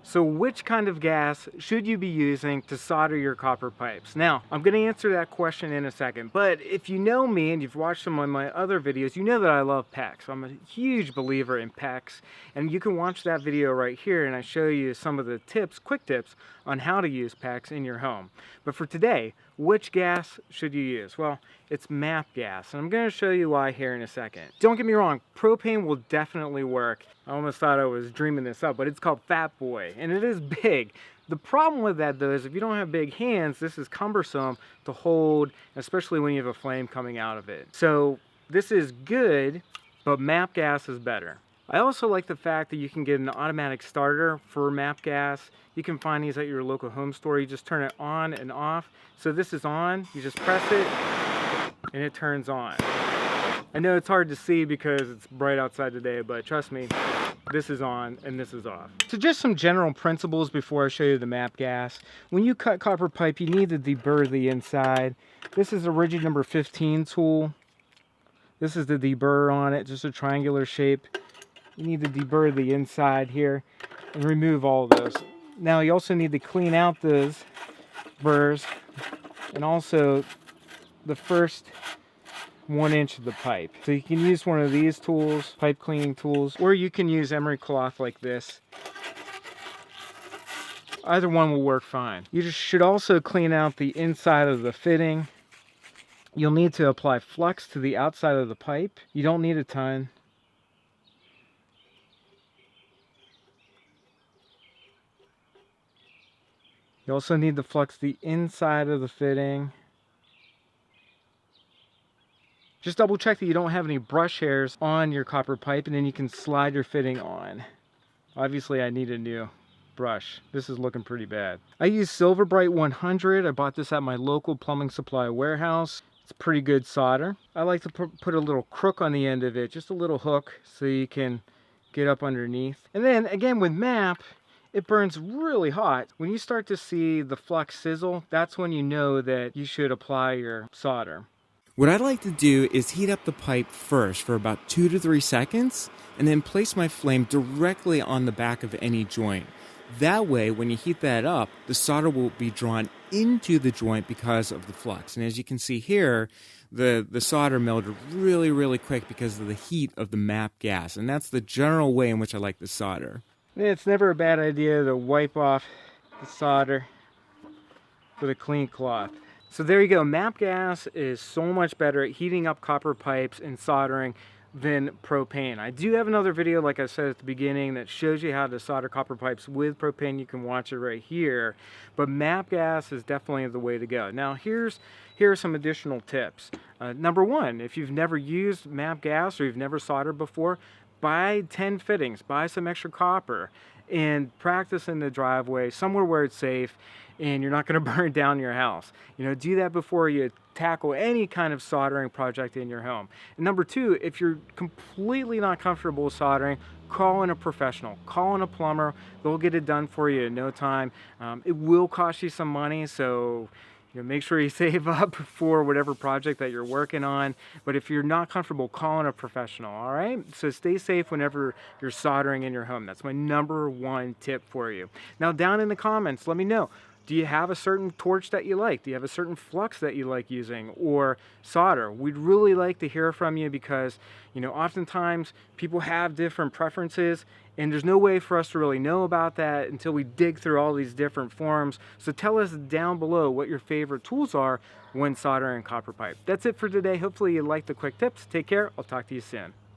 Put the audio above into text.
So which kind of gas should you be using to solder your copper pipes? Now, I'm going to answer that question in a second, but if you know me and you've watched some of my other videos, you know that I love PEX. I'm a huge believer in PEX, and you can watch that video right here and I show you some of the tips, quick tips on how to use PEX in your home. But for today, which gas should you use? Well, it's MAP gas, and I'm going to show you why here in a second. Don't get me wrong, propane will definitely work. I almost thought I was dreaming this up, but it's called Fat Boy, and it is big. The problem with that though is if you don't have big hands, this is cumbersome to hold, especially when you have a flame coming out of it. So this is good, but MAP gas is better. I also like the fact that you can get an automatic starter for MAP gas. You can find these at your local home store. You just turn it on and off. So this is on, you just press it, and it turns on. I know it's hard to see because it's bright outside today, but trust me, this is on and this is off. So just some general principles before I show you the MAP gas. When you cut copper pipe, you need to deburr the inside. This is a Ridgid No. 15 tool. This is the deburr on it, just a triangular shape. You need to deburr the inside here and remove all of those. Now you also need to clean out those burrs and also the first 1 inch of the pipe. So you can use one of these tools, pipe cleaning tools, or you can use emery cloth like this. Either one will work fine. You just should also clean out the inside of the fitting. You'll need to apply flux to the outside of the pipe. You don't need a ton. You also need to flux the inside of the fitting. Just double check that you don't have any brush hairs on your copper pipe, and then you can slide your fitting on. Obviously I need a new brush. This is looking pretty bad. I use Silver Bright 100. I bought this at my local plumbing supply warehouse. It's pretty good solder. I like to put a little crook on the end of it, just a little hook so you can get up underneath. And then again with MAP, it burns really hot. When you start to see the flux sizzle, that's when you know that you should apply your solder. What I like to do is heat up the pipe first for about 2 to 3 seconds and then place my flame directly on the back of any joint. That way, when you heat that up, the solder will be drawn into the joint because of the flux. And as you can see here, the solder melted really quick because of the heat of the MAP gas. And that's the general way in which I like to solder. It's never a bad idea to wipe off the solder with a clean cloth. So there you go, MAP gas is so much better at heating up copper pipes and soldering than propane. I do have another video, like I said at the beginning, that shows you how to solder copper pipes with propane. You can watch it right here. But MAP gas is definitely the way to go. Now here are some additional tips. Number one, if you've never used MAP gas or you've never soldered before, buy 10 fittings, buy some extra copper, and practice in the driveway, somewhere where it's safe and you're not going to burn down your house. You know, do that before you tackle any kind of soldering project in your home. And number two, if you're completely not comfortable with soldering, call in a professional, call in a plumber. They'll get it done for you in no time. It will cost you some money, so make sure you save up for whatever project that you're working on. But if you're not comfortable, call in a professional, all right? So stay safe whenever you're soldering in your home. That's my number one tip for you. Now down in the comments, let me know. Do you have a certain torch that you like? Do you have a certain flux that you like using, or solder? We'd really like to hear from you because, oftentimes people have different preferences and there's no way for us to really know about that until we dig through all these different forums. So tell us down below what your favorite tools are when soldering copper pipe. That's it for today. Hopefully you liked the quick tips. Take care. I'll talk to you soon.